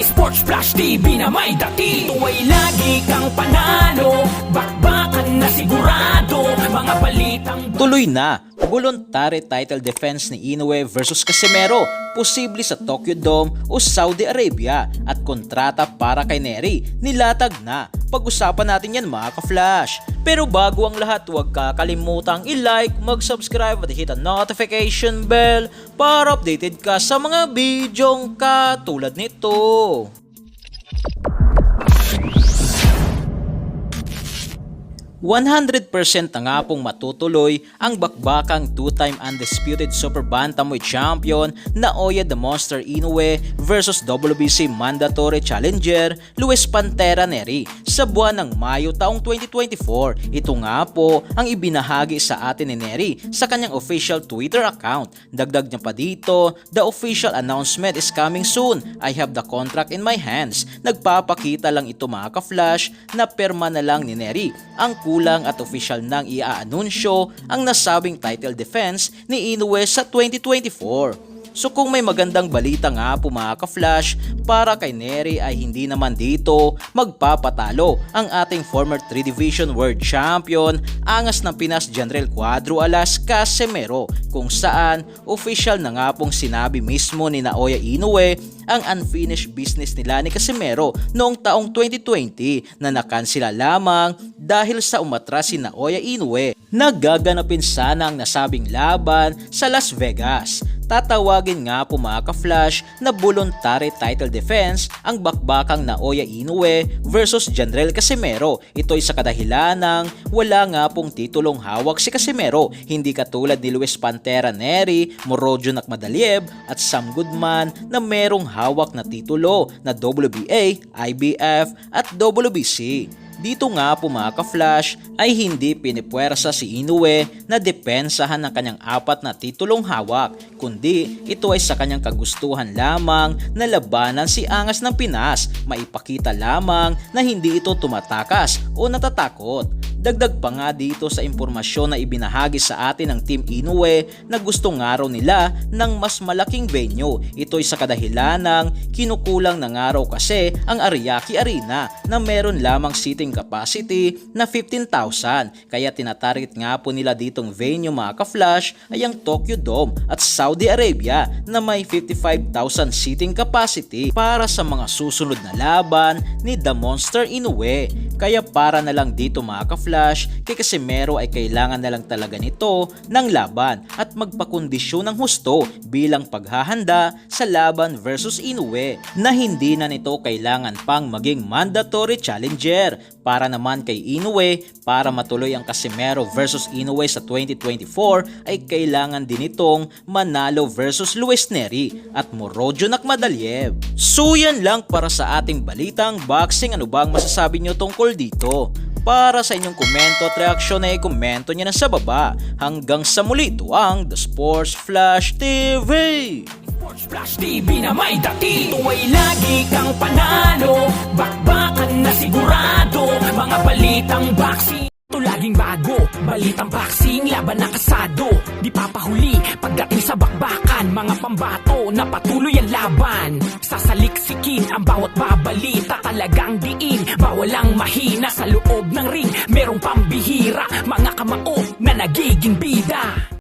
Sports Flash TV na may dati. Tuwa'y lagi kang panalo, bakbakan na sigurado, mga balitang... Tuloy na, voluntary title defense ni Inoue versus Casimero, posible sa Tokyo Dome o Saudi Arabia, at kontrata para kay Nery, nilatag na. Pag-usapan natin yan mga ka-flash. Pero bago ang lahat, huwag kakalimutang i-like, mag-subscribe at hit ang notification bell para updated ka sa mga bidyong katulad nito. 100% na nga pong matutuloy ang bakbakang two-time undisputed Super Bantamweight Champion Naoya the Monster Inoue versus WBC Mandatory Challenger Luis Pantera Nery sa buwan ng Mayo taong 2024. Ito nga po ang ibinahagi sa atin ni Nery sa kanyang official Twitter account. Dagdag niya pa dito, the official announcement is coming soon. I have the contract in my hands. Nagpapakita lang ito mga ka-flash na perma na lang ni Nery ang kulang at official nang i-aanunsyo ang nasabing title defense ni Inoue sa 2024. So kung may magandang balita nga po mga ka-flash para kay Nery ay hindi naman dito magpapatalo ang ating former 3 Division World Champion, angas ng Pinas General Cuadro Alas Casimero, kung saan official na nga pong sinabi mismo ni Naoya Inoue ang unfinished business nila ni Casimero noong taong 2020 na nakansela lamang dahil sa umatras si Naoya Inoue. Nagaganapin sana ang nasabing laban sa Las Vegas. Tatawagin nga po mga ka-flash na voluntary title defense ang bakbakang Naoya Inoue versus General Casimero. Ito ay sa kadahilan ng wala nga pong titulong hawak si Casimero, hindi katulad ni Luis Pantera Nery, Morojo Nakmadaliev at Sam Goodman na merong hawak na titulo na WBA, IBF at WBC. Dito nga po mga ka-flash ay hindi pinipwersa si Inoue na depensahan ng kanyang 4 na titulong hawak, kundi ito ay sa kanyang kagustuhan lamang na labanan si Angas ng Pinas, maipakita lamang na hindi ito tumatakas o natatakot. Dagdag pa nga dito sa impormasyon na ibinahagi sa atin ng Team Inoue na gusto nga raw nila ng mas malaking venue. Ito ay sa kadahilan ng kinukulang na nga raw kasi ang Ariake Arena na meron lamang seating capacity na 15,000. Kaya tinatarget nga po nila ditong venue mga ka-flash ay ang Tokyo Dome at Saudi Arabia na may 55,000 seating capacity para sa mga susunod na laban ni The Monster Inoue. Kaya para na lang dito mga ka-flash, kay Casimero ay kailangan na lang talaga nito ng laban at magpakondisyon ng husto bilang paghahanda sa laban versus Inoue na hindi na nito kailangan pang maging mandatory challenger. Para naman kay Inoue, para matuloy ang Casimero versus Inoue sa 2024 ay kailangan din itong manalo versus Luis Nery at Morojo Nakmadaliev. So yan lang para sa ating balitang boxing. Ano bang masasabi nyo tungkol dito? Para sa inyong komento at reaksyon ay komento nyo na sa baba. Hanggang sa muli, ito ang The Sports Flash TV. Sports Flash TV na may dati. Tuwa'y lagi kang panalo, bakbakan na sigurado, mga balitang boxing. Ito laging bago, balitang boxing, laban na kasado. Di papahuli pagdating sa bakbakan, mga pambato na patuloy ang laban. Sasaliksikin ang bawat babalita, talagang diin, bawal ang mahina sa loob ng ring. Merong pambihira, mga kamao na nagiging bida.